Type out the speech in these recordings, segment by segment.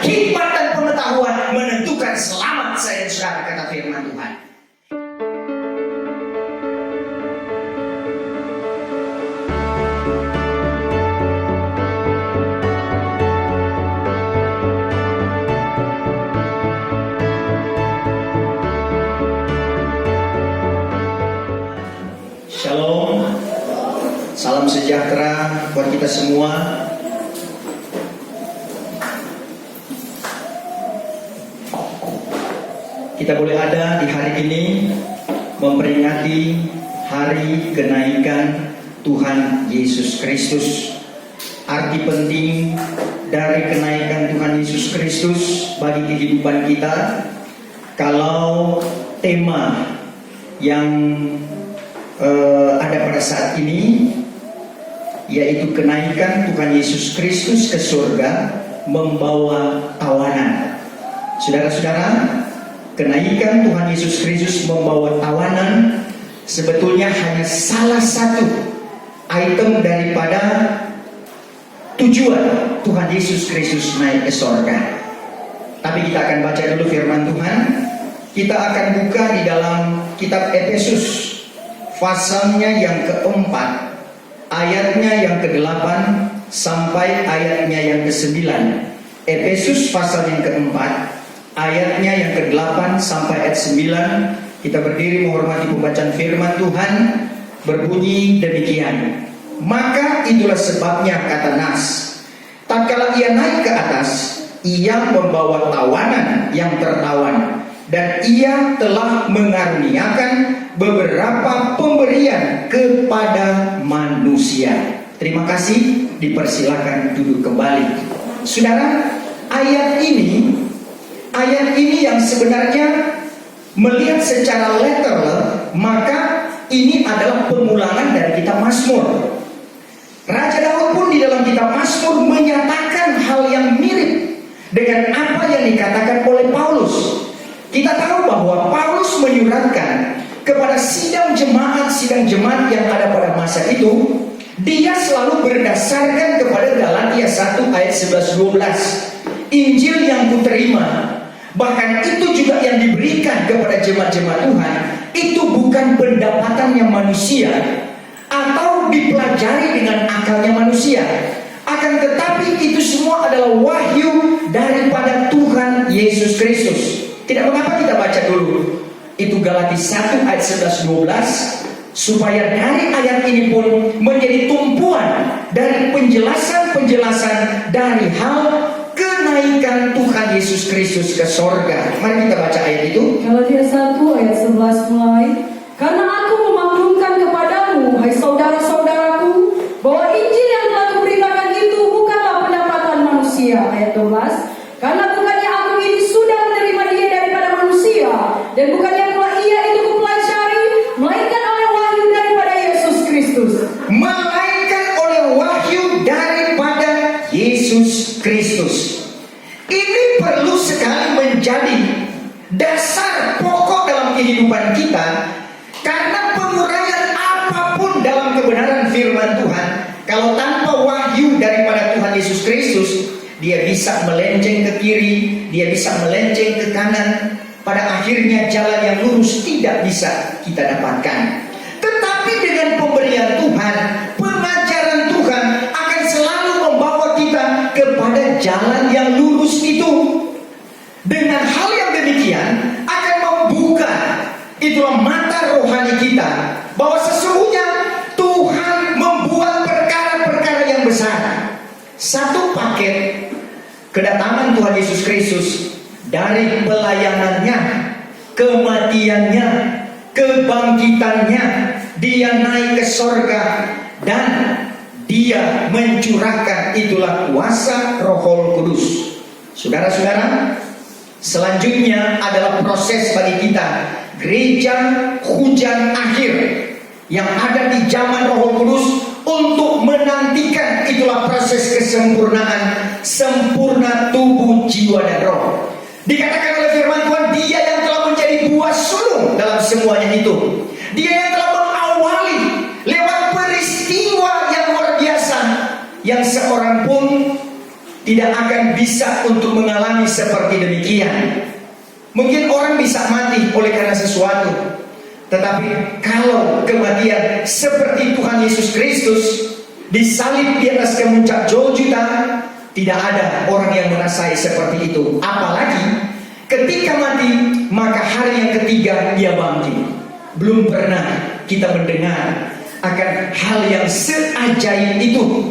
hikmat dan pengetahuan menentukan selamat saya dan saudara, kata firman Tuhan. Shalom, salam sejahtera buat kita semua. Kita boleh ada di hari ini memperingati hari kenaikan Tuhan Yesus Kristus. Arti penting dari kenaikan Tuhan Yesus Kristus bagi kehidupan kita, kalau tema yang ada pada saat ini yaitu kenaikan Tuhan Yesus Kristus ke surga membawa tawanan. Saudara-saudara, kenaikan Tuhan Yesus Kristus membawa tawanan sebetulnya hanya salah satu item daripada tujuan Tuhan Yesus Kristus naik ke surga. Tapi kita akan baca dulu firman Tuhan. Kita akan buka di dalam kitab Efesus pasalnya yang keempat, ayatnya yang ke-8 sampai ayatnya yang ke-9. Efesus pasal yang keempat, ayatnya yang ke-8 sampai ayat 9. Kita berdiri menghormati pembacaan firman Tuhan. Berbunyi demikian. Maka itulah sebabnya, kata Nas, tatkala ia naik ke atas, ia membawa tawanan yang tertawan, dan ia telah mengaruniakan beberapa pemberian kepada manusia. Terima kasih, dipersilakan duduk kembali. Saudara, ayat ini yang sebenarnya melihat secara literal, maka ini adalah pengulangan dari kitab Mazmur. Raja Daud pun di dalam kitab Mazmur menyatakan hal yang mirip dengan apa yang dikatakan oleh Paulus. Kita tahu bahwa Paulus menyuratkan kepada sidang jemaat yang ada pada masa itu, dia selalu berdasarkan kepada Galatia 1 ayat 11-12. Injil yang kuterima, bahkan itu juga yang diberikan kepada jemaat-jemaat Tuhan, itu bukan pendapatannya manusia atau dipelajari dengan akalnya manusia, akan tetapi itu semua adalah wahyu daripada Tuhan Yesus Kristus. Tidak mengapa kita baca dulu itu Galatia 1 ayat 11-12, supaya dari ayat ini pun menjadi tumpuan dari penjelasan dari hal kenaikan Tuhan Yesus Kristus ke sorga. Mari kita baca ayat itu. Galatia 1 ayat 11 mulai. Karena aku memaklumkan kepadamu, hai saudara-saudaraku, bahwa Injil yang telah kuberitakan itu bukanlah pendapatan manusia. Ayat 12. Karena bukannya aku ini sudah menerima dia daripada manusia, dan bukannya pula ia itu kupelajari, melainkan oleh wahyu daripada Yesus Kristus. Melainkan oleh wahyu daripada Yesus Kristus. Ini perlu sekali menjadi dasar pokok dalam kehidupan kita, karena penguraian apapun dalam kebenaran firman Tuhan, kalau tanpa wahyu daripada Tuhan Yesus Kristus, dia bisa melenceng ke kiri, dia bisa melenceng ke kanan. Pada akhirnya jalan yang lurus tidak bisa kita dapatkan. Tetapi dengan pemberian Tuhan, pengajaran Tuhan akan selalu membawa kita kepada jalan yang lurus itu. Dengan hal yang demikian akan membuka itulah mata rohani kita, bahwa sesungguhnya Tuhan membuat perkara-perkara yang besar. Satu paket kedatangan Tuhan Yesus Kristus, dari pelayanannya, kematiannya, kebangkitannya, dia naik ke sorga, dan dia mencurahkan itulah kuasa Roh Kudus. Saudara-saudara, selanjutnya adalah proses bagi kita, gereja hujan akhir yang ada di zaman Roh Kudus, untuk menantikan itulah proses kesempurnaan, sempurna tubuh, jiwa, dan roh. Dikatakan oleh firman Tuhan, dia yang telah menjadi buah sulung dalam semuanya itu. Dia yang telah mengawali lewat peristiwa yang luar biasa, yang seorang pun tidak akan bisa untuk mengalami seperti demikian. Mungkin orang bisa mati oleh karena sesuatu, tetapi kalau kematian seperti Tuhan Yesus Kristus disalib di atas kemuncak Golgota, tidak ada orang yang merasai seperti itu. Apalagi ketika mati, maka hari yang ketiga dia bangkit. Belum pernah kita mendengar akan hal yang seajaib itu.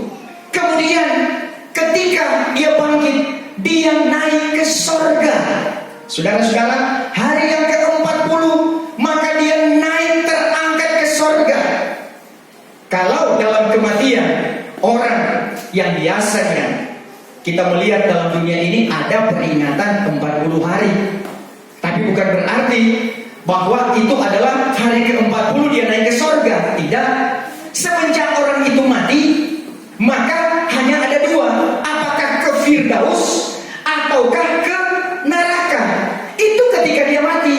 Kemudian ketika dia bangkit, dia naik ke sorga. Saudara-saudara, hari yang ke-40, maka dia naik terangkat ke sorga. Kalau dalam kematian orang yang biasanya kita melihat dalam dunia ini ada peringatan 40 hari, tapi bukan berarti bahwa itu adalah hari ke-40 dia naik ke sorga. Tidak. Semenjak orang itu mati, maka hanya ada dua, apakah ke Firdaus ataukah ke neraka. Itu ketika dia mati,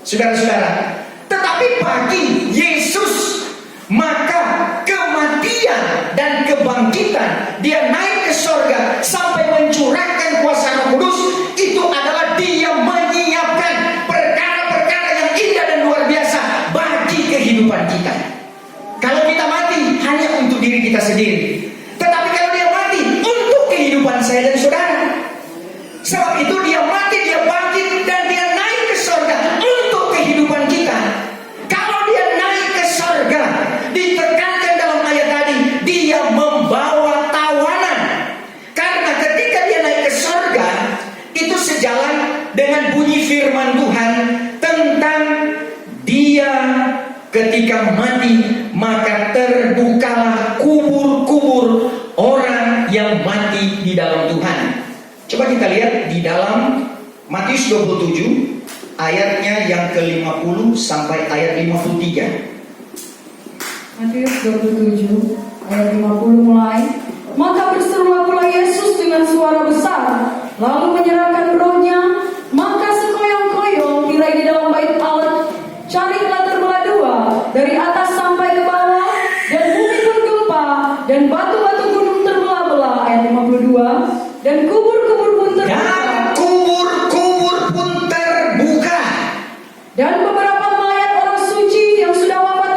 saudara-saudara. Tetapi bagi Yesus, maka kematian dan kebangkitan, dia naik ke sorga sampai mencurahkan kuasa Roh Kudus, itu adalah dia menyiapkan perkara-perkara yang indah dan luar biasa bagi kehidupan kita. Kalau kita mati hanya untuk diri kita sendiri, tetapi kalau dia mati untuk kehidupan saya dan saudara. Sebab itu dia mati, dia bangkit, dan dia naik ke sorga untuk kehidupan kita. Kalau dia naik ke sorga, ditekankan dalam ayat tadi, dia membawa tawanan. Karena ketika dia naik ke sorga, itu sejalan dengan bunyi firman Tuhan tentang dia ketika mati, maka terbukalah kubur-kubur orang yang mati di dalam Tuhan. Coba kita lihat di dalam Matius 27 ayatnya yang ke-50 sampai ayat 53. Matius 27 ayat 50 mulai. Maka berserulah pula Yesus dengan suara besar, lalu menyerahkan rohnya. Maka sekoyong-koyong tirai di dalam bait Allah carilah terbelah dua, dari atas sampai ke bawah, dan bumi pun gempa, dan batu-batu gunung terbelah-belah. Ayat 52. Dan kubur-kubur pun terbuka. Dan beberapa mayat orang suci yang sudah wafat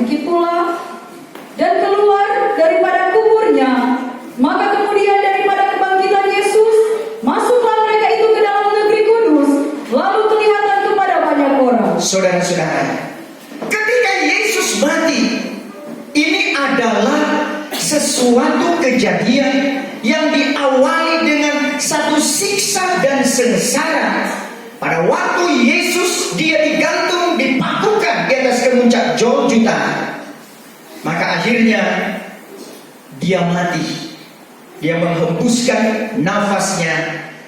bangkit pula dan keluar daripada kuburnya. Maka kemudian daripada kebangkitan Yesus, masuklah mereka itu ke dalam negeri kudus, lalu kelihatan kepada banyak orang. Saudara-saudara, ketika Yesus mati, ini adalah sesuatu kejadian yang diawali dengan satu siksa dan sengsara. Pada waktu Yesus dia digantung, dipakukan di atas kemuncak Golgota, maka akhirnya dia mati. Dia menghembuskan nafasnya,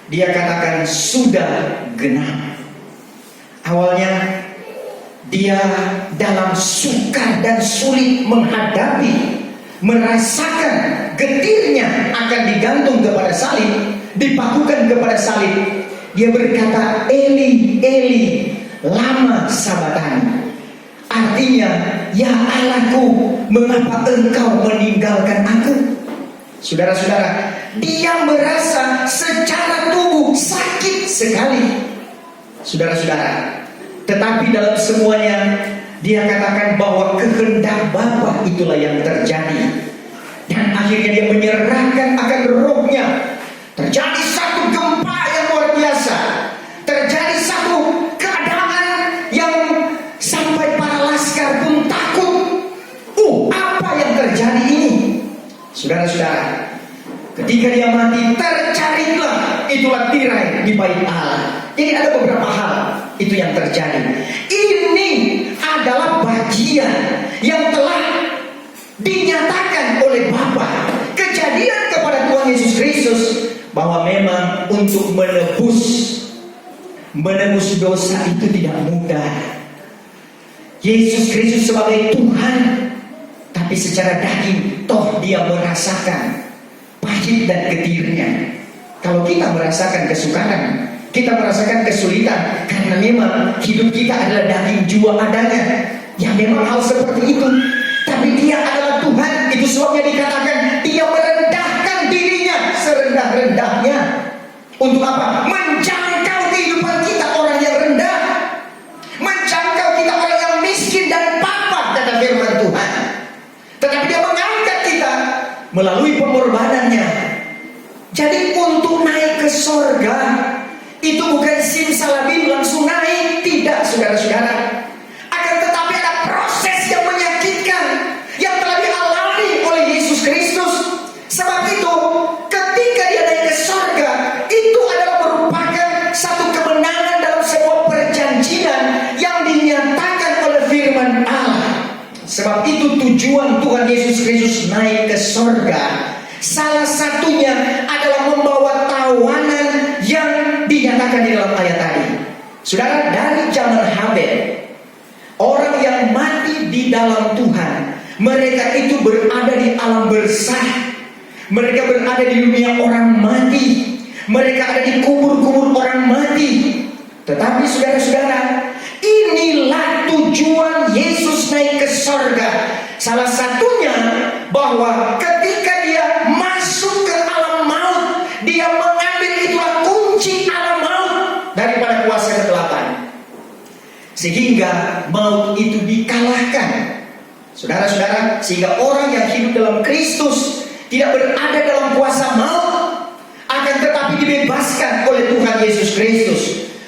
dia katakan sudah genap. Awalnya dia dalam sukar dan sulit menghadapi, merasakan getirnya akan digantung kepada salib, dipakukan kepada salib. Dia berkata, Eli, Eli, lama sabachthani. Artinya, ya Allahku, mengapa engkau meninggalkan aku? Saudara-saudara, dia merasa secara tubuh sakit sekali. Saudara-saudara, tetapi dalam semuanya dia katakan bahwa kehendak Bapa itulah yang terjadi. Dan akhirnya dia menyerahkan akan rohnya. Terjadi satu gempa yang luar biasa. Terjadi satu keadaan yang sampai para laskar pun takut. Apa yang terjadi ini? Saudara-saudara, ketika dia mati, tercarilah itulah tirai di bait Allah. Jadi ada beberapa hal itu yang terjadi. Ini adalah bagian yang telah dinyatakan oleh Bapa, kejadian kepada Tuhan Yesus Kristus, bahwa memang untuk menebus dosa itu tidak mudah. Yesus Kristus sebagai Tuhan, tapi secara daging toh dia merasakan pahit dan getirnya. Kalau kita merasakan kesukaran, kita merasakan kesulitan, karena memang hidup kita adalah daging jua adanya. Ya memang hal seperti itu. tapi dia adalah Tuhan. Itu sebabnya dikatakan dia merendahkan dirinya serendah-rendahnya. Untuk apa? Menjangkau kehidupan kita orang yang rendah, menjangkau kita orang yang miskin dan papa, kata firman Tuhan. Tetapi dia mengangkat kita melalui pengorbanannya. Jadi untuk naik ke sorga itu bukan simsalabim langsung naik, tidak, saudara-saudara. Akan tetapi ada proses yang menyakitkan yang telah dialami oleh Yesus Kristus. Sebab itu ketika dia naik ke sorga, itu adalah merupakan satu kemenangan dalam sebuah perjanjian yang dinyatakan oleh firman Allah. Sebab itu tujuan Tuhan Yesus Kristus naik ke sorga, salah satunya adalah membawa tawanan yang dinyatakan di dalam ayat tadi. Saudara, dari zaman Habel, orang yang mati di dalam Tuhan, mereka itu berada di alam bersah. Mereka berada di dunia orang mati. Mereka ada di kubur-kubur orang mati. Tetapi saudara-saudara, inilah tujuan Yesus naik ke sorga. Salah satunya bahwa ketika dia masuk ke alam maut, dia mengambil itulah kunci alam maut daripada kuasa kegelapan, sehingga maut itu dikalahkan. Saudara-saudara, sehingga orang yang hidup dalam Kristus tidak berada dalam kuasa maut, akan tetapi dibebaskan oleh Tuhan Yesus Kristus.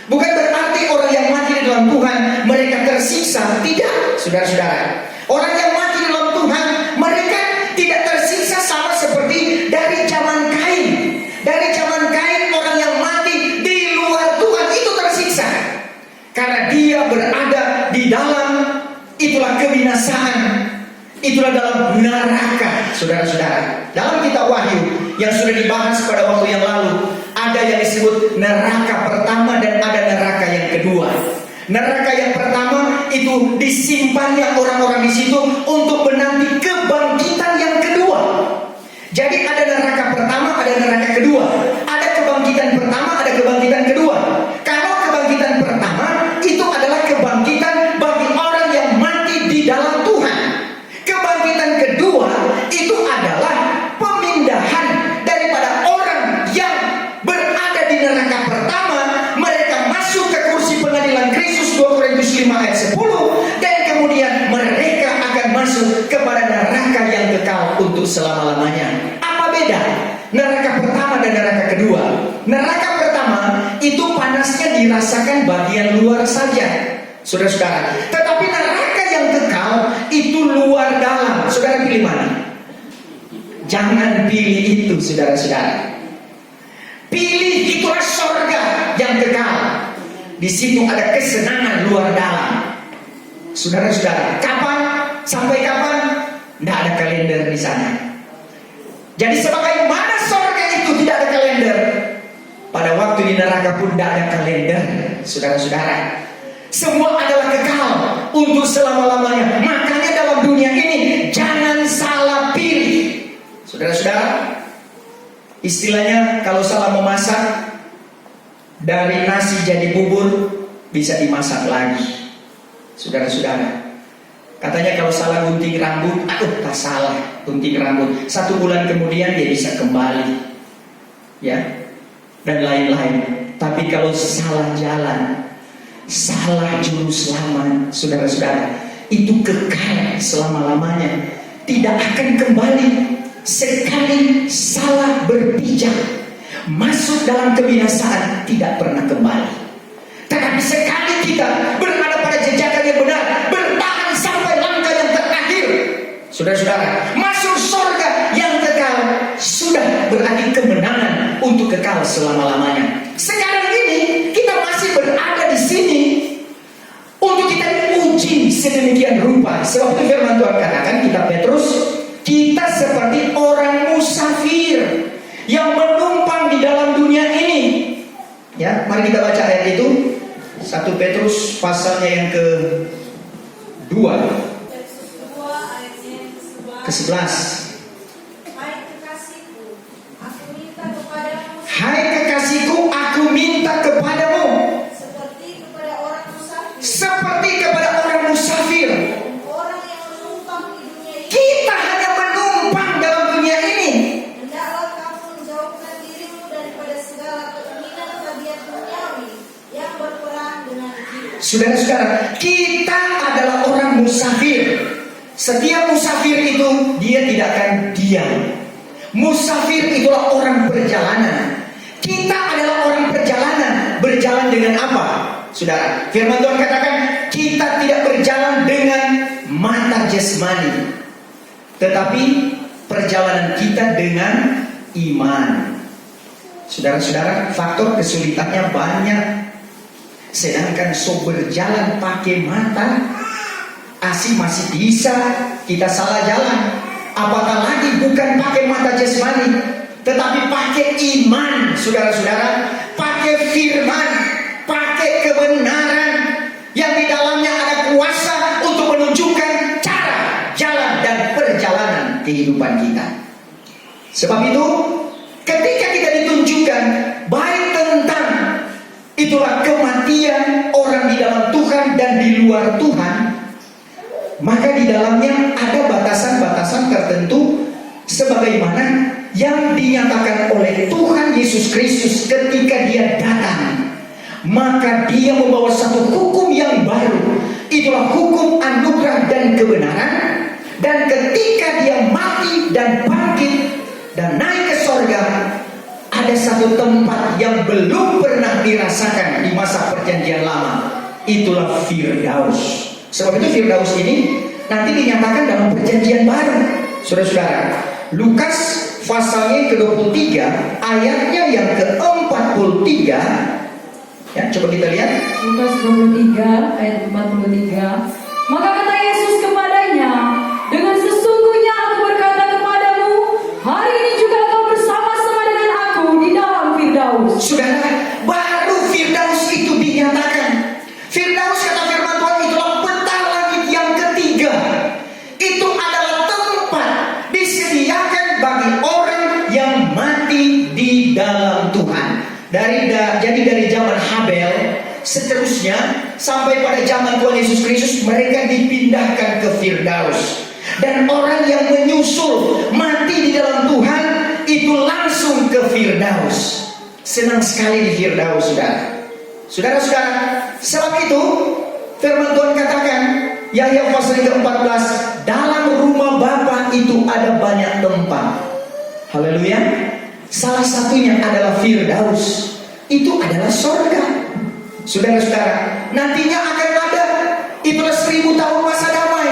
Bukan berarti orang yang mati di dalam Tuhan mereka tersiksa, tidak, saudara-saudara. Orang yang mati di dalam Tuhan mereka tidak tersiksa sama seperti dari zaman Kain. Dari zaman Kain orang yang mati di luar Tuhan itu tersiksa, karena dia berada di dalam itulah kebinasaan, itulah dalam neraka, saudara-saudara. Dalam kitab Wahyu yang sudah dibahas pada waktu yang lalu, ada yang disebut neraka pertama dan ada neraka yang kedua. Neraka yang pertama itu disimpannya orang-orang di situ untuk menanti kebangkitan yang kedua. Jadi ada neraka pertama, ada neraka kedua. Ada kebangkitan pertama, ada kebangkitan kedua. Kalau kebangkitan pertama itu adalah kebangkitan bagi orang yang mati di dalam Tuhan. Kebangkitan kedua itu adalah pemindahan daripada orang yang berada di neraka pertama, mereka masuk ke kursi pengadilan Kristus, 2 Korintus 5 ayat 10, dan kemudian mereka akan masuk kepada neraka yang kekal untuk selama-lamanya. Apa beda neraka pertama dan neraka kedua? Neraka pertama itu panasnya dirasakan bagian luar saja, saudara-saudara. Tetapi neraka yang kekal itu luar dalam. Saudara pilih mana? Jangan pilih itu, saudara-saudara. Pilih itulah sorga yang kekal. Di situ ada kesenangan luar dalam. Saudara-saudara, kapan? Sampai kapan? Tidak ada kalender di sana. Jadi sebagaimana sorga itu tidak ada kalender, pada waktu di neraka pun tidak ada kalender, saudara-saudara. Semua adalah kekal untuk selama-lamanya. Makanya dalam dunia ini jangan salah pilih, saudara-saudara. Istilahnya kalau salah memasak, dari nasi jadi bubur bisa dimasak lagi, saudara-saudara. Katanya kalau salah gunting rambut, tak salah gunting rambut, 1 bulan kemudian dia bisa kembali, ya, dan lain-lain. Tapi kalau salah jalan, salah juru selamat, saudara-saudara, itu kekal selama-lamanya, tidak akan kembali. Sekali salah berpijak, masuk dalam kebinasaan, tidak pernah kembali. Tetapi sekali kita berada pada jejakan yang benar, bertahan sampai langkah yang terakhir, saudara-saudara, masuk surga yang kekal, sudah berarti kemenangan untuk kekal selama-lamanya. Sekarang ini kita masih berada di sini untuk kita diuji sedemikian rupa. Sebab itu firman Tuhan katakan, kitab Petrus, kita seperti orang musafir yang menumpang di dalam dunia ini. Ya, mari kita baca ayat itu. 1 Petrus pasalnya yang ke-2, ke-11. Hai kekasihku, aku minta kepadamu seperti kepada orang musafir, orang yang menumpang di dunia Saudara-saudara, kita adalah orang musafir. Setiap musafir itu dia tidak akan diam. Musafir itulah orang perjalanan. Kita adalah orang perjalanan. Berjalan dengan apa? Saudara, firman Tuhan katakan kita tidak berjalan dengan mata jasmani, tetapi perjalanan kita dengan iman. Saudara-saudara, faktor kesulitannya banyak. Sedangkan berjalan pakai mata, masih bisa kita salah jalan. Apatah lagi bukan pakai mata jasmani, tetapi pakai iman, saudara-saudara, pakai firman, pakai kebenaran yang di dalamnya ada kuasa untuk menunjukkan cara, jalan dan perjalanan kehidupan kita. Sebab itu, ketika kita ditunjukkan baik tentang itulah kematian orang di dalam Tuhan dan di luar Tuhan, maka di dalamnya ada batasan-batasan tertentu sebagaimana yang dinyatakan oleh Tuhan Yesus Kristus ketika dia datang. Maka dia membawa satu hukum yang baru, itulah hukum anugerah dan kebenaran. Dan ketika dia mati dan bangkit dan naik ke sorga, ada satu tempat yang belum pernah dirasakan di masa perjanjian lama, itulah Firdaus. Sebab itu Firdaus ini nanti dinyatakan dalam perjanjian baru. Saudara-saudara, Lukas pasalnya ke-23 ayatnya yang ke-43. Ya, coba kita lihat. Lukas 23 ayat 43. Maka kata Yesus kepadanya, dengan sesungguhnya aku berkata kepadamu, hari ini juga kau bersama-sama dengan aku di dalam Firdaus. Saudara, baru Firdaus itu dinyatakan. Firdaus kata firman Tuhan itulah peta langit yang ketiga. Itu adalah tempat disediakan bagi orang yang mati di dalam Tuhan. Jadi dari zaman Habel seterusnya sampai pada zaman Tuhan Yesus Kristus, mereka dipindahkan ke Firdaus. Dan orang yang menyusul mati di dalam Tuhan itu langsung ke Firdaus. Senang sekali di Firdaus, saudara. Saudara-saudara, sebab itu firman Tuhan katakan, Yahya pasal ke-14, dalam rumah Bapa itu ada banyak tempat. Haleluya. Salah satunya adalah Firdaus. Itu adalah sorga. Saudara-saudara, nantinya akan ada, itulah 1000 tahun masa damai.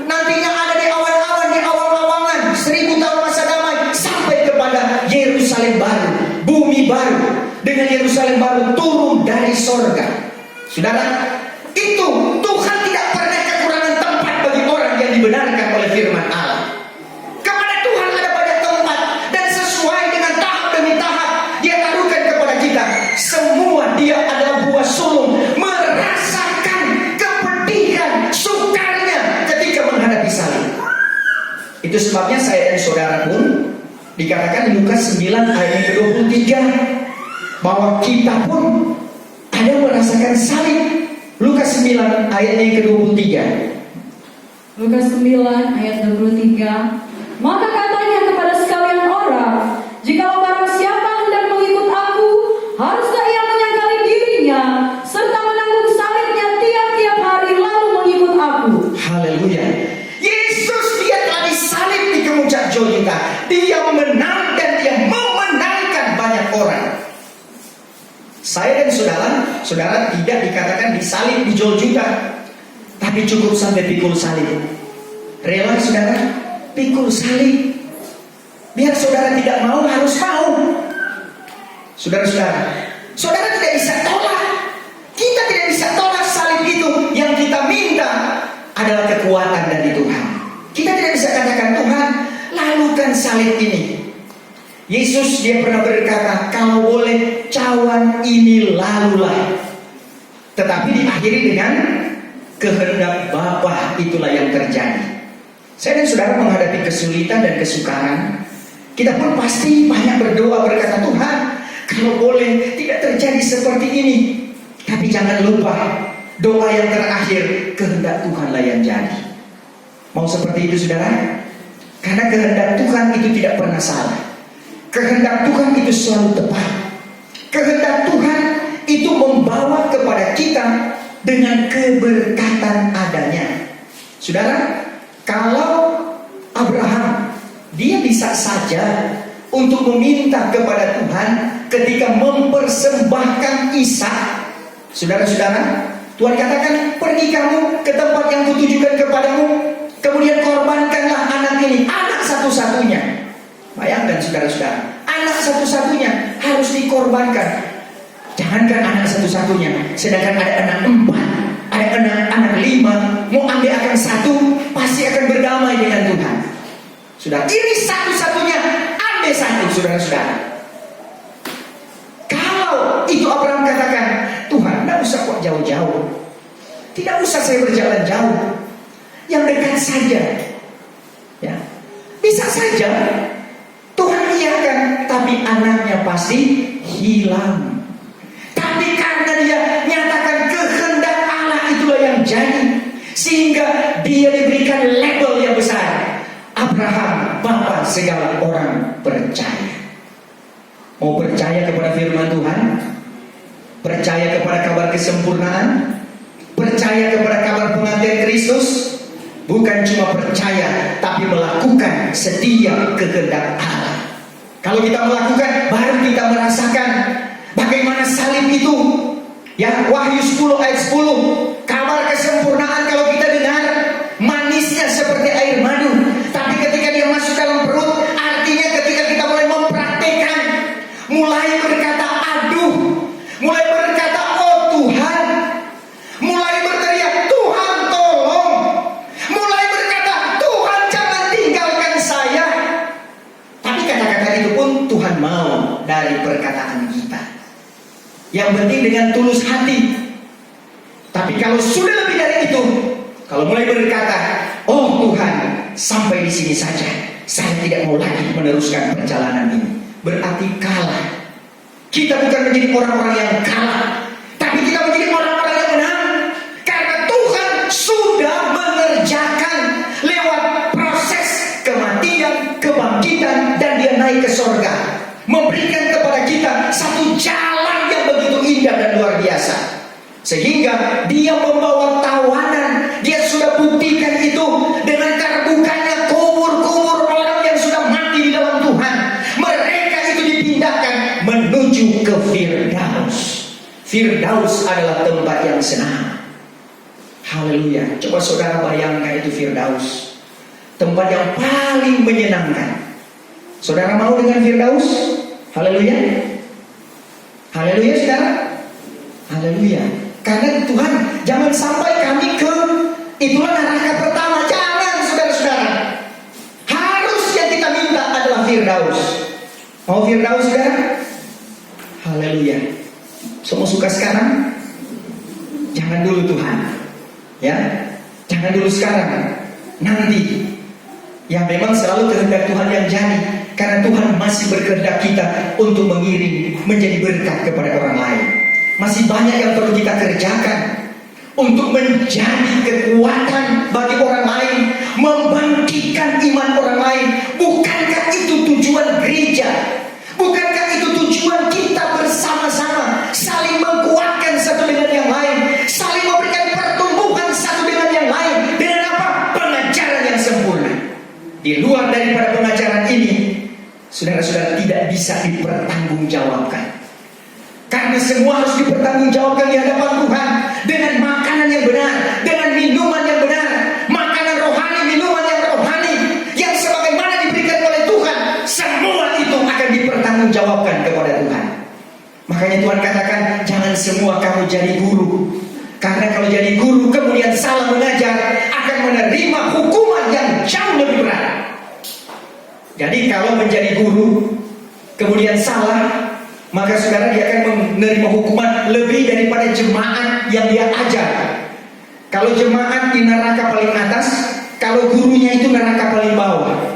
Nantinya ada di awan-awan, di awang-awangan, 1000 tahun masa damai, sampai kepada Yerusalem baru, bumi baru, dengan Yerusalem baru turun dari sorga. Saudara, itu Tuhan tidak pernah kekurangan tempat bagi orang yang dibenarkan oleh firman Allah. Kepada Tuhan ada banyak tempat, dan sesuai dengan tahap demi tahap dia taruhkan kepada kita. Semua dia adalah buah sulung, merasakan kepedihan, sukarnya ketika menghadapi salib. Itu sebabnya saya dan saudara pun dikatakan di Lukas 9 ayat ke-23 bahwa kita pun ada merasakan salib. Lukas 9 ayat yang ke-23. Lukas 9 ayat 23. Maka katanya kepada sekalian orang, jikalau barang siapa hendak mengikut aku, haruskah ia menyangkali dirinya serta menanggung salibnya tiap-tiap hari lalu mengikut aku. Haleluya. Yesus dia telah disalib di kemuncak Golgota. Dia menang dan dia memenangkan banyak orang. Saya dan saudara tidak dikatakan disalib di Golgota, tapi cukup sampai pikul salib. Rela saudara pikul salib. Biar saudara tidak mau, harus mau. Saudara-saudara, saudara tidak bisa tolak. Kita tidak bisa tolak salib itu. Yang kita minta adalah kekuatan dari Tuhan. Kita tidak bisa katakan, Tuhan, lalukan salib ini. Yesus dia pernah berkata, kalau boleh cawan ini lalulah. Tetapi diakhiri dengan kehendak Bapa, itulah yang terjadi. Saya dan saudara menghadapi kesulitan dan kesukaran, kita pun pasti banyak berdoa berkata, Tuhan, kalau boleh tidak terjadi seperti ini. Tapi jangan lupa, doa yang terakhir, kehendak Tuhanlah yang jadi. Mau seperti itu saudara? Karena kehendak Tuhan itu tidak pernah salah. Kehendak Tuhan itu selalu tepat. Kehendak Tuhan itu membawa kepada kita dengan keberkatan adanya. Saudara, kalau Abraham, dia bisa saja untuk meminta kepada Tuhan ketika mempersembahkan Ishak. Saudara-saudara, Tuhan katakan, pergi kamu ke tempat yang kutujukan kepadamu, kemudian korbankanlah anak ini, anak satu-satunya. Bayangkan saudara-saudara, anak satu-satunya harus dikorbankan. Jangankan anak satu-satunya, sedangkan ada anak 4, ada anak 5, mau ambil akan satu, pasti akan berdamai dengan Tuhan. Sudah, ini satu-satunya, ambil satu, saudara-saudara. Kalau itu Abraham katakan, Tuhan, tidak usah kok jauh-jauh, tidak usah saya berjalan jauh, yang dekat saja. Ya, bisa saja Tuhan iyakan, tapi anaknya pasti hilang. Tapi karena dia nyatakan kehendak Allah itulah yang jadi, sehingga dia diberikan label yang besar, Abraham, bapa segala orang percaya. Mau percaya kepada firman Tuhan, percaya kepada kabar kesempurnaan, percaya kepada kabar pengantian Kristus. Bukan cuma percaya, tapi melakukan setiap kehendak Allah. Kalau kita melakukan, baru kita merasakan bagaimana salib itu. Ya, Wahyu 10 ayat 10, kabar kesempurnaan kalau kita dengar, manisnya seperti air madu. Tapi ketika dia masuk dalam perut, artinya ketika kita mulai mempraktekkan, mulai berkata aduh, mulai berkata oh Tuhan, mulai berteriak Tuhan tolong, mulai berkata Tuhan jangan tinggalkan saya. Tapi kata-kata itu pun Tuhan mau dari perkataan kita. Yang penting dengan tulus hati. Tapi kalau sudah lebih dari itu, kalau mulai berkata, oh Tuhan, sampai di sini saja, saya tidak mau lagi meneruskan perjalanan ini, berarti kalah. Kita bukan menjadi orang-orang yang kalah, tapi kita menjadi orang-orang yang menang. Karena Tuhan sudah mengerjakan lewat proses kematian, kebangkitan, dan dia naik ke sorga, memberikan kepada kita satu jalan yang begitu indah dan luar biasa. Sehingga dia membawa tawanan, dia sudah buktikan itu dengan terbukanya kubur-kubur orang yang sudah mati di dalam Tuhan. Mereka itu dipindahkan menuju ke Firdaus. Firdaus adalah tempat yang senang. Haleluya. Coba saudara bayangkan itu Firdaus, tempat yang paling menyenangkan. Saudara mau dengan Firdaus? Haleluya. Haleluya saudara. Haleluya. Karena Tuhan, jangan sampai kami ke itulah neraka pertama. Jangan saudara-saudara. Harus yang kita minta adalah Firdaus. Mau Firdaus saudara? Haleluya. Semua suka sekarang? Jangan dulu Tuhan. Ya, jangan dulu sekarang. Nanti. Yang memang selalu kehendak Tuhan yang jadi. Karena Tuhan masih berkehendak kita untuk mengiring menjadi berkat kepada orang lain. Masih banyak yang perlu kita kerjakan untuk menjadi kekuatan bagi orang lain, membangkitkan iman orang lain. Bukankah itu tujuan gereja? Bukankah itu tujuan kita bersama-sama, saling menguatkan satu dengan yang lain, saling memberikan pertumbuhan satu dengan yang lain. Dengan apa? Pengajaran yang sempurna. Di luar daripada pengajaran ini, saudara-saudara, tidak bisa dipertanggungjawabkan. Karena semua harus dipertanggungjawabkan di hadapan Tuhan dengan makanan yang benar, dengan minuman yang benar, makanan rohani, minuman yang rohani, yang sebagaimana diberikan oleh Tuhan. Semua itu akan dipertanggungjawabkan kepada Tuhan. Makanya Tuhan katakan, jangan semua kamu jadi guru. Karena kalau jadi guru kemudian salah mengajar, akan menerima hukuman yang jauh lebih berat. Jadi kalau menjadi guru kemudian salah, maka saudara dia akan menerima hukuman lebih daripada jemaat yang dia ajar. Kalau jemaat di neraka paling atas, kalau gurunya itu neraka paling bawah.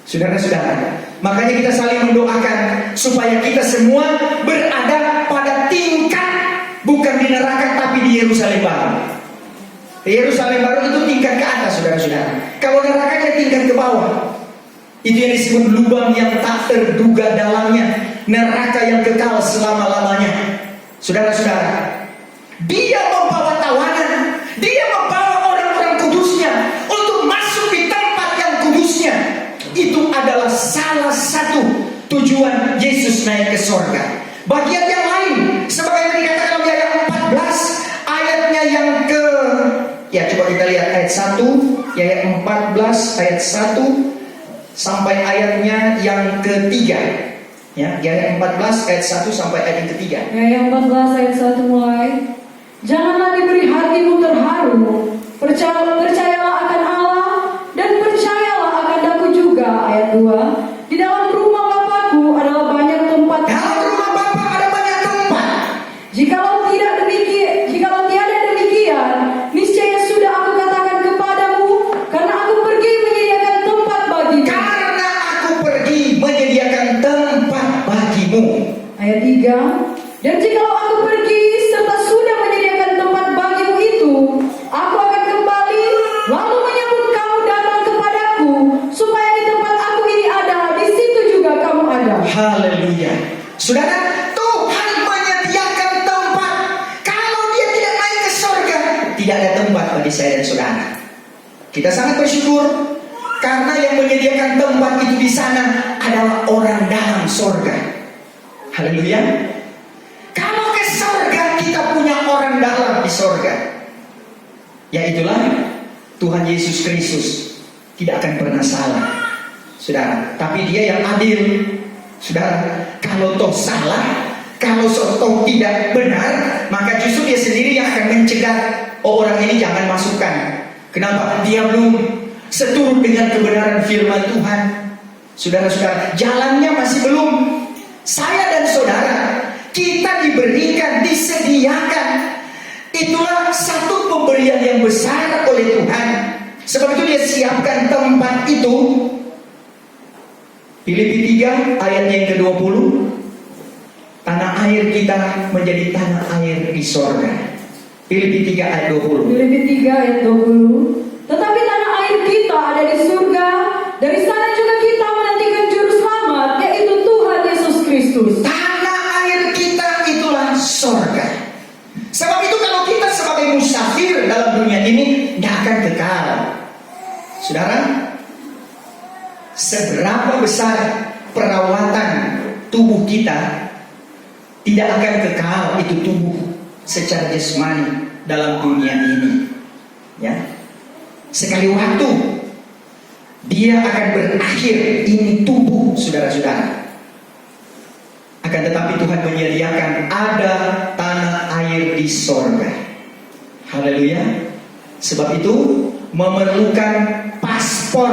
Saudara-saudara, makanya kita saling mendoakan supaya kita semua berada pada tingkat bukan di neraka tapi di Yerusalem baru. Yerusalem baru itu tingkat ke atas, saudara-saudara. Kalau nerakanya tingkat ke bawah. Itu yang disebut lubang yang tak terduga dalamnya, neraka yang kekal selama-lamanya. Saudara-saudara, dia membawa adalah salah satu tujuan Yesus naik ke sorga. Bagian yang lain, sebagaimana dikatakan dalam ayat 14, ayatnya yang ke, ya coba kita lihat ayat 1, ayat 14, ayat 1 sampai ayatnya yang ketiga. Ya, ayat 14 ayat 1 sampai ayat yang ketiga. Ayat 14 ayat 1 mulai. Janganlah diberi hatimu terharu, percayalah akan Allah dan percayalah akan aku juga. Ayat 2. Di dalam rumah Bapakku adalah banyak tempat. Dalam rumah Bapa ada banyak tempat. Jikalau tiada demikian, niscaya sudah aku katakan kepadamu, karena aku pergi menyediakan tempat bagimu. Karena aku pergi menyediakan tempat bagimu. Ayat 3. Dan jikalau aku pergi serta sudah menyediakan tempat bagimu itu, aku akan kembali lalu menyambut kamu datang kepadaku, supaya di tempat aku ini ada, di situ juga kamu ada. Haleluya. Saudara, Tuhan menyediakan tempat. Kalau Dia tidak naik ke sorga, tidak ada tempat bagi saya dan saudara. Kita sangat bersyukur karena yang menyediakan tempat itu di sana adalah orang dalam sorga. Haleluya. Kalau ke sorga, kita punya orang dalam di sorga. Yaitulah Tuhan Yesus Kristus. Tidak akan pernah salah, saudara. Tapi Dia yang adil. Saudara, kalau toh salah, kalau toh tidak benar, maka justru Dia sendiri yang akan mencegah, oh orang ini jangan masukkan. Kenapa? Dia belum seturut dengan kebenaran firman Tuhan. Saudara-saudara, jalannya masih belum. Saya dan saudara, kita diberikan, disediakan. Itulah satu pemberian yang besar oleh Tuhan. Sebab itu Dia siapkan tempat itu. Filipi 3 ayat yang ke-20. Tanah air kita menjadi tanah air di sorga. Filipi 3 ayat 20. Filipi 3 ayat 20. Tetapi tanah air kita ada di surga, dari sana juga kita menantikan juru selamat, yaitu Tuhan Yesus Kristus. Tanah air kita itulah sorga. Sebab itu kalau kita sebagai musafir dalam dunia ini tidak akan kekal. Saudara, seberapa besar perawatan tubuh kita, tidak akan kekal itu tubuh secara jasmani dalam dunia ini. Ya, sekali waktu dia akan berakhir ini tubuh, saudara-saudara. Akan tetapi Tuhan menyediakan ada tanah air di sorga. Haleluya. Sebab itu memerlukan paspor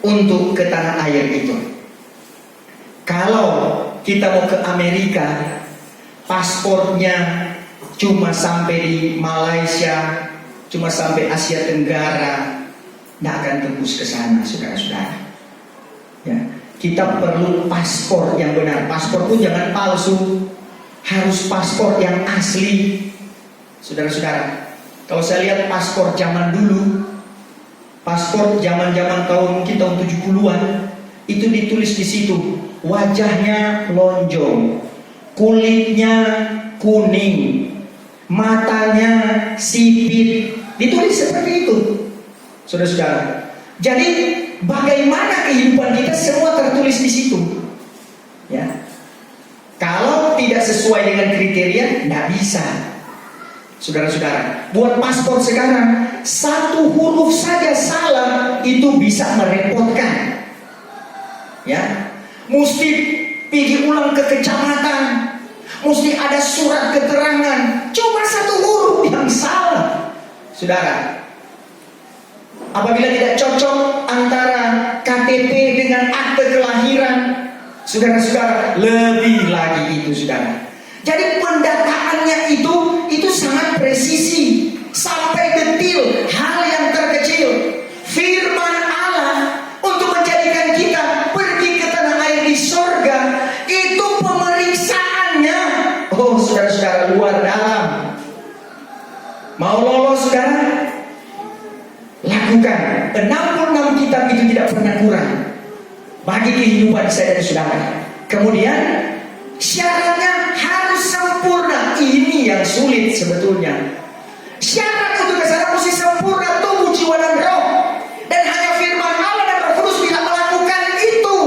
untuk ke tanah air itu. Kalau kita mau ke Amerika, paspornya cuma sampai di Malaysia, cuma sampai Asia Tenggara, tidak akan tembus ke sana, saudara-saudara. Ya, kita perlu paspor yang benar. Paspor pun jangan palsu, harus paspor yang asli, saudara-saudara. Kalau saya lihat paspor zaman dulu, paspor zaman-zaman mungkin tahun 70-an, itu ditulis di situ, wajahnya lonjong, kulitnya kuning, matanya sipit, ditulis seperti itu, saudara-saudara. Jadi bagaimana kehidupan kita semua tertulis di situ, ya. Kalau tidak sesuai dengan kriteria, tidak bisa, saudara-saudara. Buat paspor sekarang, satu huruf saja salah itu bisa merepotkan, ya. Mesti pergi ulang ke kecamatan, mesti ada surat keterangan, cuma satu huruf yang salah, saudara. Apabila tidak cocok antara KTP dengan akte kelahiran, saudara-saudara, lebih lagi itu, saudara. Jadi pendataannya itu sangat presisi, sampai detil, hal yang terkecil. Firman Allah untuk menjadikan kita pergi ke tanah air di sorga, itu pemeriksaannya, oh saudara-saudara, luar dalam. Mau lolos, saudara? Lakukan. 66 kitab itu tidak pernah kurang bagi kehidupan saya dan saudara. Kemudian syaratnya harus sempurna. Ini yang sulit sebetulnya. Syarat untuk ke sana mesti sempurna, tubuh, jiwa dan roh. Dan hanya firman Allah dan Roh Kudus bisa melakukan itu.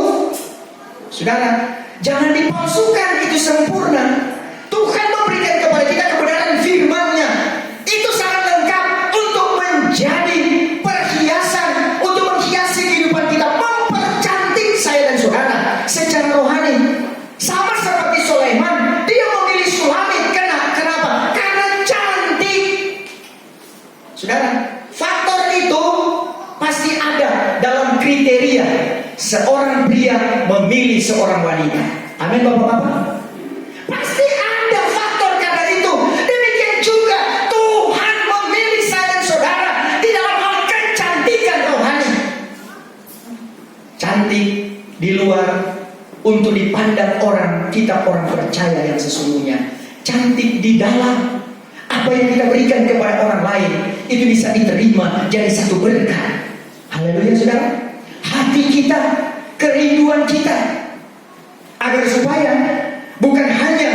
Saudara, jangan dipalsukan, itu sempurna. Tuhan memberikan kepada kita kebenaran firman-Nya. Itu sangat lengkap untuk menjadi perhiasan, untuk menghiasi kehidupan kita, mempercantik saya dan saudara secara rohani. Sama seperti Sulaiman, dia memilih Sulamit. Kenapa? Karena cantik. Saudara, faktor itu pasti ada dalam kriteria seorang pria memilih seorang wanita. Amin, Bapak-bapak. Pasti ada faktor karena itu. Demikian juga Tuhan memilih saya dan saudara di dalam hal kecantikan rohani. Cantik di luar untuk dipandang orang, kita orang percaya yang sesungguhnya. Cantik di dalam, apa yang kita berikan kepada orang lain itu bisa diterima jadi satu berkat. Haleluya, saudara. Hati kita, kerinduan kita, agar supaya bukan hanya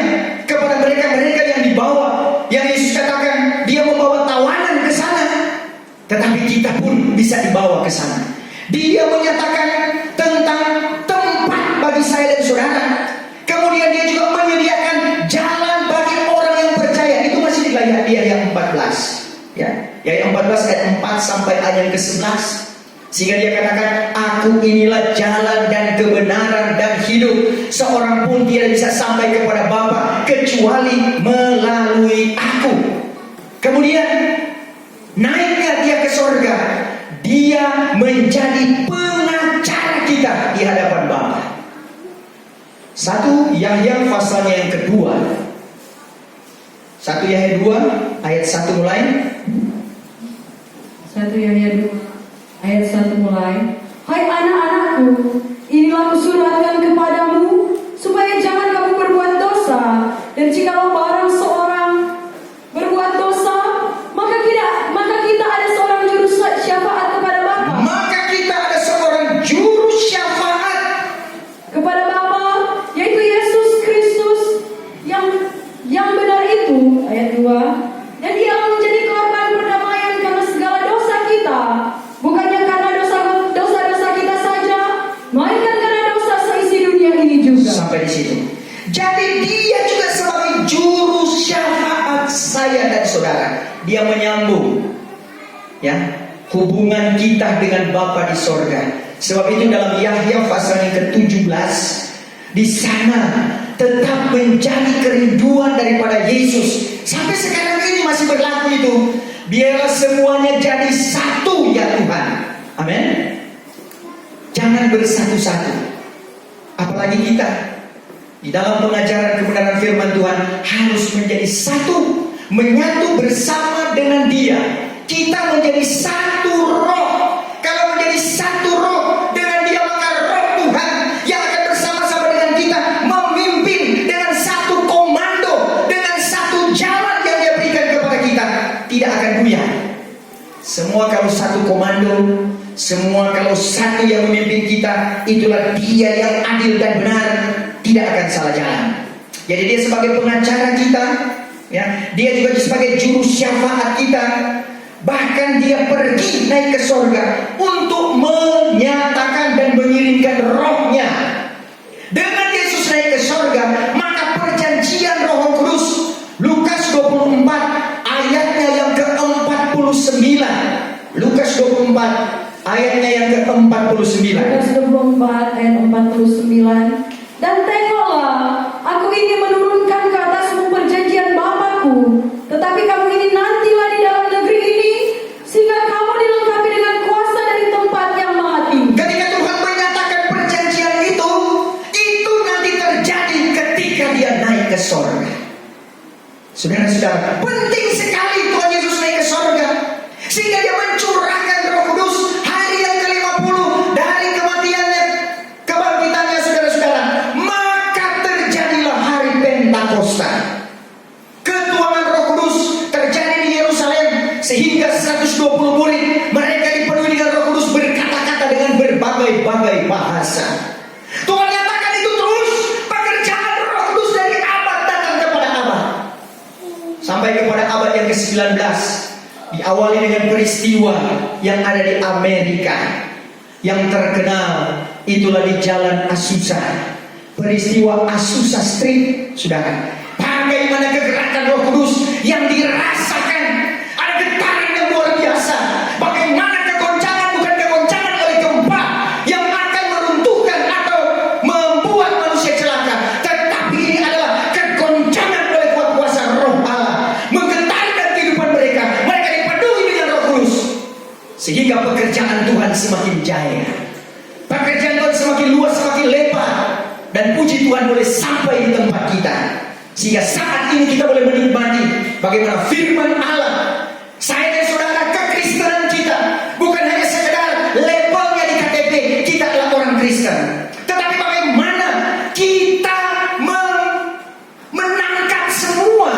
kepada mereka-mereka yang dibawa, yang Yesus katakan dia membawa tawanan ke sana, tetapi kita pun bisa dibawa ke sana. Dia menyatakan tentang tempat bagi saya dan saudara. Kemudian dia juga menyediakan jalan bagi orang yang percaya. Itu masih di ayat 14. Ya, ayat 14 ayat 4 sampai ayat ke-11. Sehingga dia katakan, aku inilah jalan dan kebenaran dan hidup. Seorang pun tidak bisa sampai kepada Bapa kecuali melalui aku. Kemudian naiknya dia ke sorga. Dia menjadi pengacara kita di hadapan Bapa. 1 Yahya pasalnya yang kedua. 1 Yahya 2 ayat 1 mulai. 1 Yahya 2 ayat 1 mulai. Hai anak-anakku, inilah kusuratkan kepadamu, supaya jangan kamu berbuat dosa. Dan jikalau barang seorang berbuat dosa, maka kita ada seorang juru syafaat kepada Bapa. Maka kita ada seorang juru syafaat kepada Bapa, yaitu Yesus Kristus yang benar itu. Ayat 2. Dan Ia menjadi korban perdamaian karena segala dosa kita. Bukannya karena dosa-dosa kita saja, melainkan karena dosa seisi dunia ini juga. Sampai di situ. Jadi dia juga sebagai juru syafaat saya dan saudara. Dia menyambung, ya, hubungan kita dengan Bapa di sorga. Sebab itu dalam Yahya pasal yang ke-17, di sana tetap menjadi kerinduan daripada Yesus. Sampai sekarang ini masih berlaku itu. Biarlah semuanya jadi satu ya Tuhan. Amin. Jangan bersatu-satu. Apalagi kita di dalam pengajaran kebenaran firman Tuhan harus menjadi satu, menyatu bersama dengan Dia. Kita menjadi satu roh. Kalau menjadi satu roh dengan Dia, maka roh Tuhan yang akan bersama-sama dengan kita, memimpin dengan satu komando, dengan satu jalan yang Dia berikan kepada kita, tidak akan goyah. Semua kalau satu komando, semua kalau satu yang memimpin kita, itulah Dia yang adil dan benar, tidak akan salah jalan. Jadi dia sebagai pengacara kita, ya, dia juga sebagai juru syafaat kita. Bahkan dia pergi naik ke sorga untuk menyatakan dan mengirimkan rohnya. Dengan Yesus naik ke sorga, maka perjanjian Roh Kudus, Lukas 24 ayatnya yang ke-49. Lukas 24 ayatnya yang ke-49. Lukas 24 ayat 49. Dan tengoklah, aku ini menurunkan ke atasmu perjanjian Bapakku, tetapi kamu ini nantilah di dalam negeri ini, sehingga kamu dilengkapi dengan kuasa dari tempat yang maha tinggi. Ketika Tuhan menyatakan perjanjian itu nanti terjadi ketika dia naik ke sorga. Saudara-saudara, penting sekali Tuhan Yesus naik ke sorga, sehingga dia mencurahkan Roh Kudus hari yang ke-50 dari kematiannya, kebangkitannya, saudara-saudara. Maka terjadilah hari Pentakosta. Ketuanan Roh Kudus terjadi di Yerusalem, sehingga 120 murid mereka dipenuhi dengan Roh Kudus, berkata-kata dengan berbagai-bagai bahasa. Tuhan nyatakan itu terus pekerjaan Roh Kudus dari abad datang kepada abad, sampai kepada abad yang ke-19. Diawali dengan peristiwa yang ada di Amerika, yang terkenal itulah di Jalan Azusa. peristiwa Azusa Street, saudara. Bagaimana kegerakan Roh Kudus yang dirasakan, ada getaran yang luar biasa. Bagaimana kegoncangan, bukan kegoncangan oleh gempa yang akan meruntuhkan atau membuat manusia celaka, tetapi ini adalah kegoncangan oleh kuasa Roh Allah, menggetarkan kehidupan mereka. Mereka dipenuhi dengan Roh Kudus, sehingga pekerjaan Tuhan semakin jaya, pekerjaan Tuhan semakin luas, semakin lebar, dan puji Tuhan boleh sampai di tempat kita. Sehingga saat ini kita boleh menikmati bagaimana firman Allah. Saya dan saudara, kekristenan kita bukan hanya sekedar labelnya di KTP kita adalah orang Kristen, tetapi bagaimana kita menangkap semua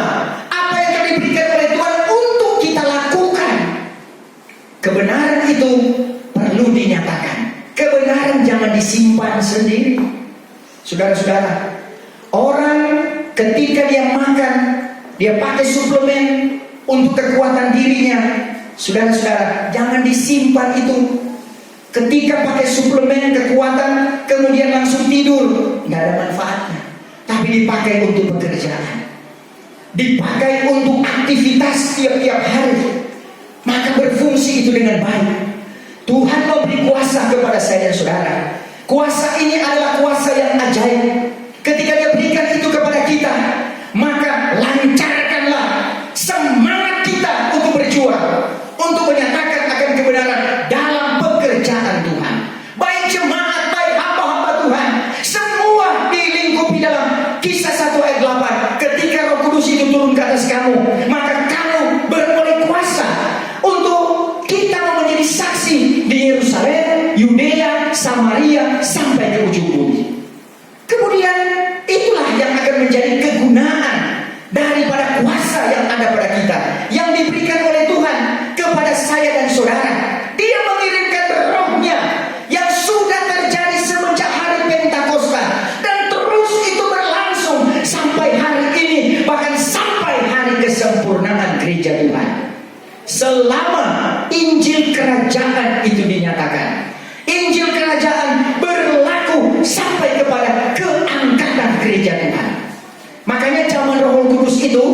apa yang telah diberikan oleh Tuhan untuk kita lakukan. Kebenaran itu perlu dinyatakan. Kebenaran jangan disimpan sendiri. Saudara-saudara, orang ketika dia makan, dia pakai suplemen untuk kekuatan dirinya. Saudara-saudara, jangan disimpan itu. Ketika pakai suplemen kekuatan, kemudian langsung tidur, nggak ada manfaatnya. Tapi dipakai untuk pekerjaan, dipakai untuk aktivitas tiap-tiap hari, maka berfungsi itu dengan baik. Tuhan memberi kuasa kepada saya dan saudara. Kuasa ini adalah kuasa yang ajaib. Ketika dia berikan itu kepada kita, maka lancarkanlah semangat kita untuk berjuang, untuk menyatakan akan kebenaran dalam pekerjaan Tuhan. Baik jemaat, baik hamba-hamba Tuhan, semua dilingkupi dalam Kisah 1 ayat 8. Ketika Roh Kudus itu turun ke atas kamu, maka kamu beroleh kuasa untuk kita menjadi saksi di Yerusalem, Yudea, Samaria, sampai ke ujung bumi. Kemudian itulah yang akan menjadi kegunaan daripada kuasa yang ada pada kita, yang diberikan oleh Tuhan kepada saya dan saudara. Dia mengirimkan Roh-Nya yang sudah terjadi semenjak hari Pentakosta, dan terus itu berlangsung sampai hari ini, bahkan sampai hari kesempurnaan gereja Tuhan. Selama Injil Kerajaan itu dinyatakan, Injil Kerajaan berlaku sampai kepada keangkatan gereja Tuhan. Makanya zaman Roh Kudus itu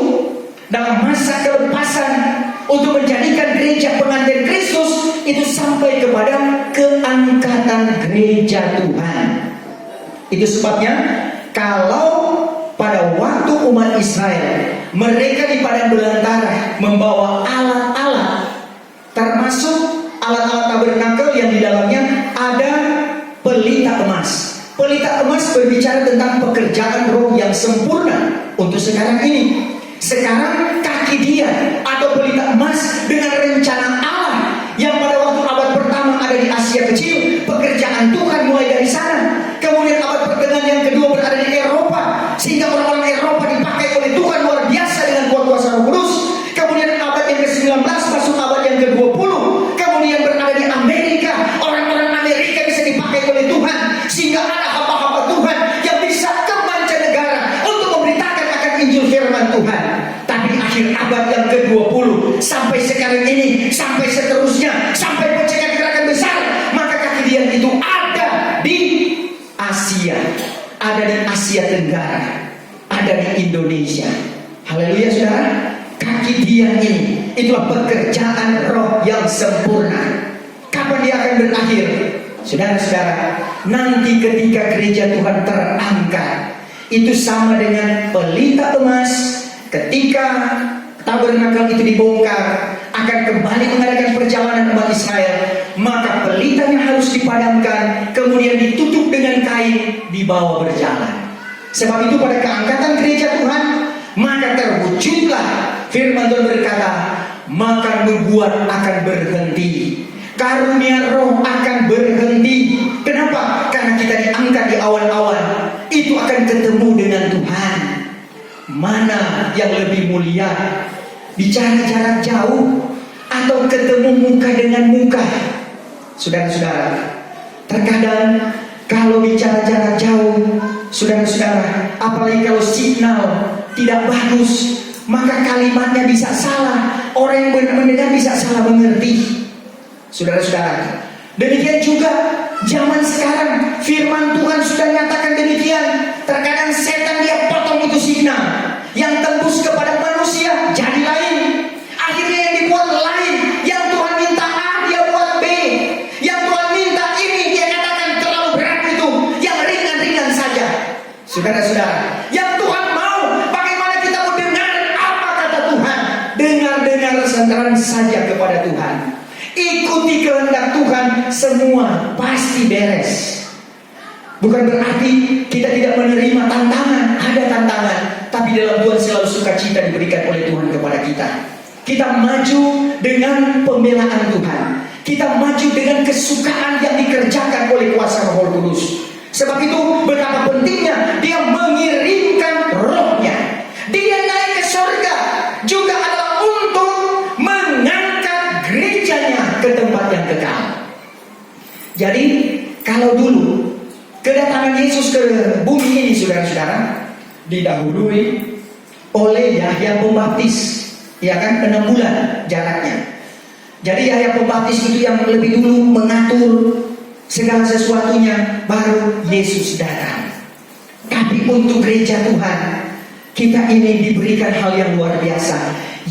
dalam masa kelepasan untuk menjadikan gereja pengantin Kristus itu sampai kepada keangkatan gereja Tuhan. Itu sebabnya kalau pada waktu umat Israel mereka di padang belantara membawa alat-alat, termasuk alat-alat tabernakel yang di dalamnya ada pelita emas. Pelita emas berbicara tentang pekerjaan roh yang sempurna untuk sekarang ini. Sekarang kaki dia atau pelita emas dengan rencana Allah yang pada waktu abad pertama ada di Asia Kecil, pekerjaan Tuhan mulai dari sana. Kemudian abad pertengahan yang kedua berada di Eropa, sehingga orang-orang Eropa dipakai oleh Tuhan luar biasa dengan kuasa Roh Kudus. Kemudian abad yang ke-19 masuk abad yang ke-20, kemudian berada di Amerika, orang-orang Amerika bisa dipakai oleh Tuhan, sehingga ada hamba-hamba Tuhan yang bisa ke mancanegara untuk memberitakan akan Injil firman Tuhan. Tapi akhir abad yang ke-20 sampai sekarang ini, sampai seterusnya, sampai pencegahan gerakan besar, maka kaki dia itu ada di Asia, ada di Asia Tenggara, ada di Indonesia. Haleluya saudara. Kaki dia ini, itulah pekerjaan roh yang sempurna. Kapan dia akan berakhir? Saudara-saudara, nanti ketika gereja Tuhan terangkat, itu sama dengan pelita emas. Ketika tabernakel itu dibongkar, akan kembali mengadakan perjalanan umat Israel, maka pelitanya harus dipadamkan, kemudian ditutup dengan kain, dibawa berjalan. Sebab itu pada keangkatan gereja Tuhan, maka terwujudlah firman Tuhan berkata, maka nubuat akan berhenti, karunia roh akan berhenti. Kenapa? Karena kita diangkat di awal-awal, itu akan ketemu dengan Tuhan. Mana yang lebih mulia? Bicara jarak jauh atau ketemu muka dengan muka? Saudara-saudara, terkadang kalau bicara jarak jauh, saudara-saudara, apalagi kalau signal tidak bagus, maka kalimatnya bisa salah, orang yang mendengar bisa salah mengerti. Saudara-saudara, demikian juga zaman sekarang, firman Tuhan sudah nyatakan demikian. Saudara-saudara, yang Tuhan mau, bagaimana kita mau dengar apa kata Tuhan? Dengar-dengar senteran saja kepada Tuhan. Ikuti kehendak Tuhan, semua pasti beres. Bukan berarti kita tidak menerima tantangan, ada tantangan, tapi dalam Tuhan selalu sukacita diberikan oleh Tuhan kepada kita. Kita maju dengan pembelaan Tuhan. Kita maju dengan kesukaan yang dikerjakan oleh kuasa Roh Kudus. Sebab itu betapa pentingnya Dia mengirimkan Rohnya. Dia naik ke surga juga adalah untuk mengangkat gerejanya ke tempat yang kekal. Jadi kalau dulu kedatangan Yesus ke bumi ini, saudara-saudara, didahului oleh Yahya Pembaptis, ya kan, 6 bulan jaraknya. Jadi Yahya Pembaptis itu yang lebih dulu mengatur segala sesuatunya, baru Yesus datang. Tapi untuk gereja Tuhan, kita ini diberikan hal yang luar biasa.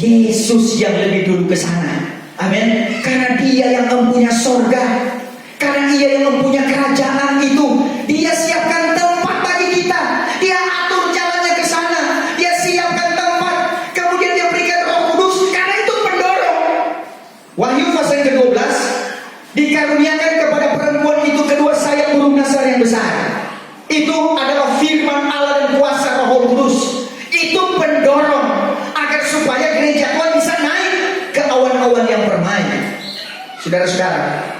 Yesus yang lebih dulu ke sana. Amin. Karena Dia yang mempunyai sorga, karena Dia yang mempunyai kerajaan itu, Dia siapkan tempat bagi kita. Dia atur jalannya ke sana. Dia siapkan tempat. Kemudian Dia berikan Roh Kudus. Karena itu pendorong. Wahyu pasal ke-12 dikaruniakan kepada perempuan itu kedua sayap burung nasar yang besar. Itu adalah firman Allah dan kuasa Roh Kudus. Itu pendorong agar supaya gereja Tuhan bisa naik ke awan-awan yang permai. Saudara-saudara,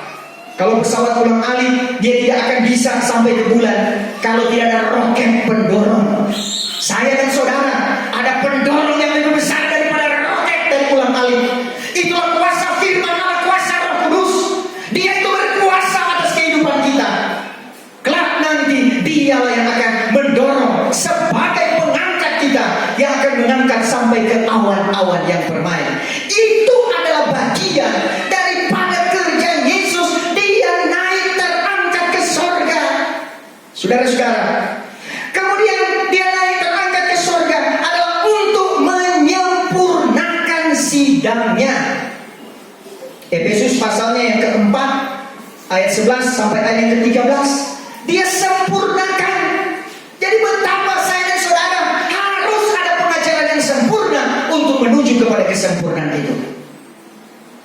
kalau pesawat ulang-alik dia tidak akan bisa sampai ke bulan kalau tidak ada roket pendorong. Saya dan saudara ada pendorong yang lebih besar daripada roket dari ulang-alik. Itulah kuasa firman Allah, kuasa Roh Kudus. Dia itu berkuasa atas kehidupan kita. Kelak nanti Dialah yang akan mendorong sebagai pengangkat kita, yang akan mengangkat sampai ke awan-awan yang permai. Itu adalah bagian daripada kerja Yesus. Dia naik terangkat ke surga. Saudara-saudara, kemudian Dia naik terangkat ke surga adalah untuk menyempurnakan sidangnya. Efesus pasalnya yang keempat ayat 11 sampai ayat yang ke-13, Dia sempurnakan. Jadi betapa saya dan saudara harus ada pengajaran yang sempurna untuk menuju kepada kesempurnaan itu.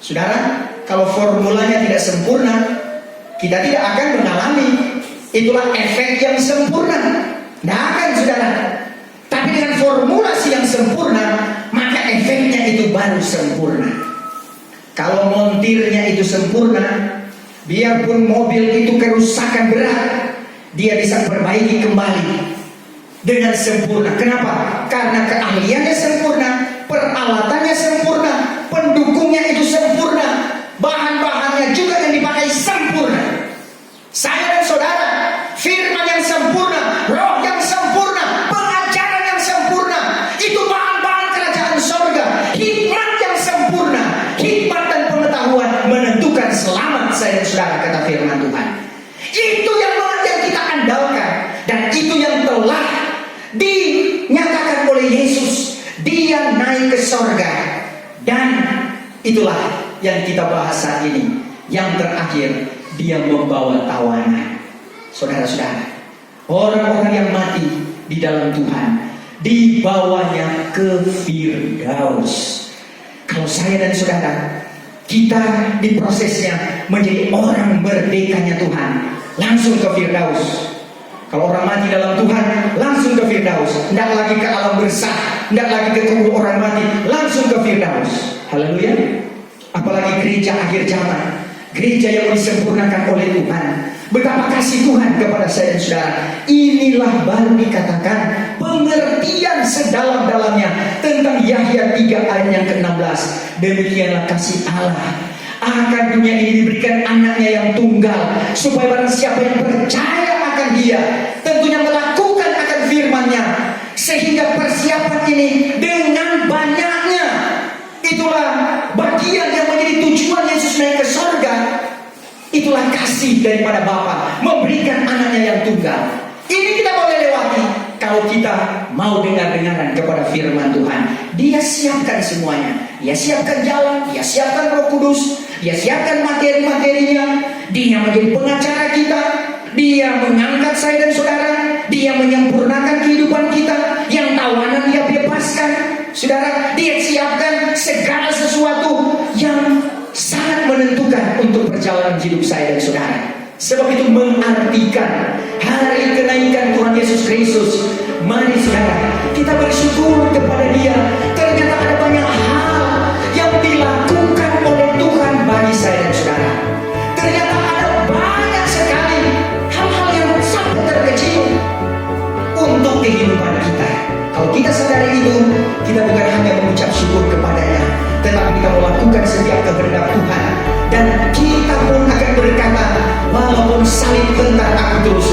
Saudara, kalau formulanya tidak sempurna, kita tidak akan mengalami itulah efek yang sempurna. Tidak akan, saudara. Tapi dengan formulasi yang sempurna, maka efeknya itu baru sempurna. Kalau montirnya itu sempurna, biarpun mobil itu kerusakan berat, dia bisa perbaiki kembali dengan sempurna. Kenapa? Karena keahliannya sempurna, peralatannya sempurna, pendukungnya itu sempurna, bahan-bahannya juga yang dipakai sempurna. Saya dan saudara, firman yang sempurna, roh yang sempurna, pengajaran yang sempurna, itu bahan-bahan kerajaan sorga. Hikmat yang sempurna, hikmat dan pengetahuan menentukan selamat saya dan saudara, kata firman Tuhan. Itu yang kita andalkan, dan itu yang telah dinyatakan oleh Yesus. Dia naik ke sorga, dan itulah yang kita bahas saat ini. Yang terakhir, Dia membawa tawanan. Saudara-saudara, orang-orang yang mati di dalam Tuhan dibawanya ke Firdaus. Kalau saya dan saudara, kita di prosesnya menjadi orang merdekanya Tuhan, langsung ke Firdaus. Kalau orang mati dalam Tuhan, langsung ke Firdaus. Tidak lagi ke alam bersah, tidak lagi ke kubur orang mati, langsung ke Firdaus. Haleluya. Apalagi gereja akhir zaman, gereja yang disempurnakan oleh Tuhan. Betapa kasih Tuhan kepada saya dan saudara. Inilah baru dikatakan pengertian sedalam-dalamnya tentang Yahya 3 ayat yang ke-16. Demikianlah kasih Allah akan dunia ini diberikan anaknya yang tunggal, supaya barang siapa yang percaya akan Dia, tentunya melakukan akan firman-Nya, sehingga persiapan ini dengan banyaknya. Itulah bagian yang menjadi tujuan Yesus naik ke surga. Itulah kasih daripada Bapa memberikan anaknya yang tunggal. Ini kita boleh lewati kalau kita mau dengar-dengaran kepada firman Tuhan. Dia siapkan semuanya. Dia siapkan jalan, Dia siapkan Roh Kudus, Dia siapkan materi-materinya. Dia menjadi pengacara kita, Dia mengangkat saya dan saudara, Dia menyempurnakan Saudara, dia siapkan segala sesuatu yang sangat menentukan untuk perjalanan hidup saya dan saudara. Sebab itu mengartikan hari kenaikan Tuhan Yesus Kristus. Mari saudara, kita bersyukur kepada Dia. Ternyata ada banyak hal yang dilakukan oleh Tuhan bagi saya dan saudara. Ternyata ada banyak sekali hal-hal yang sangat terkecil untuk kehidupan kita. Kalau kita sadari itu, kita bukan hanya mengucap syukur kepadanya, tetapi kita melakukan setiap kehendak Tuhan. Dan kita pun akan berkata, walaupun salib hentak aku terus,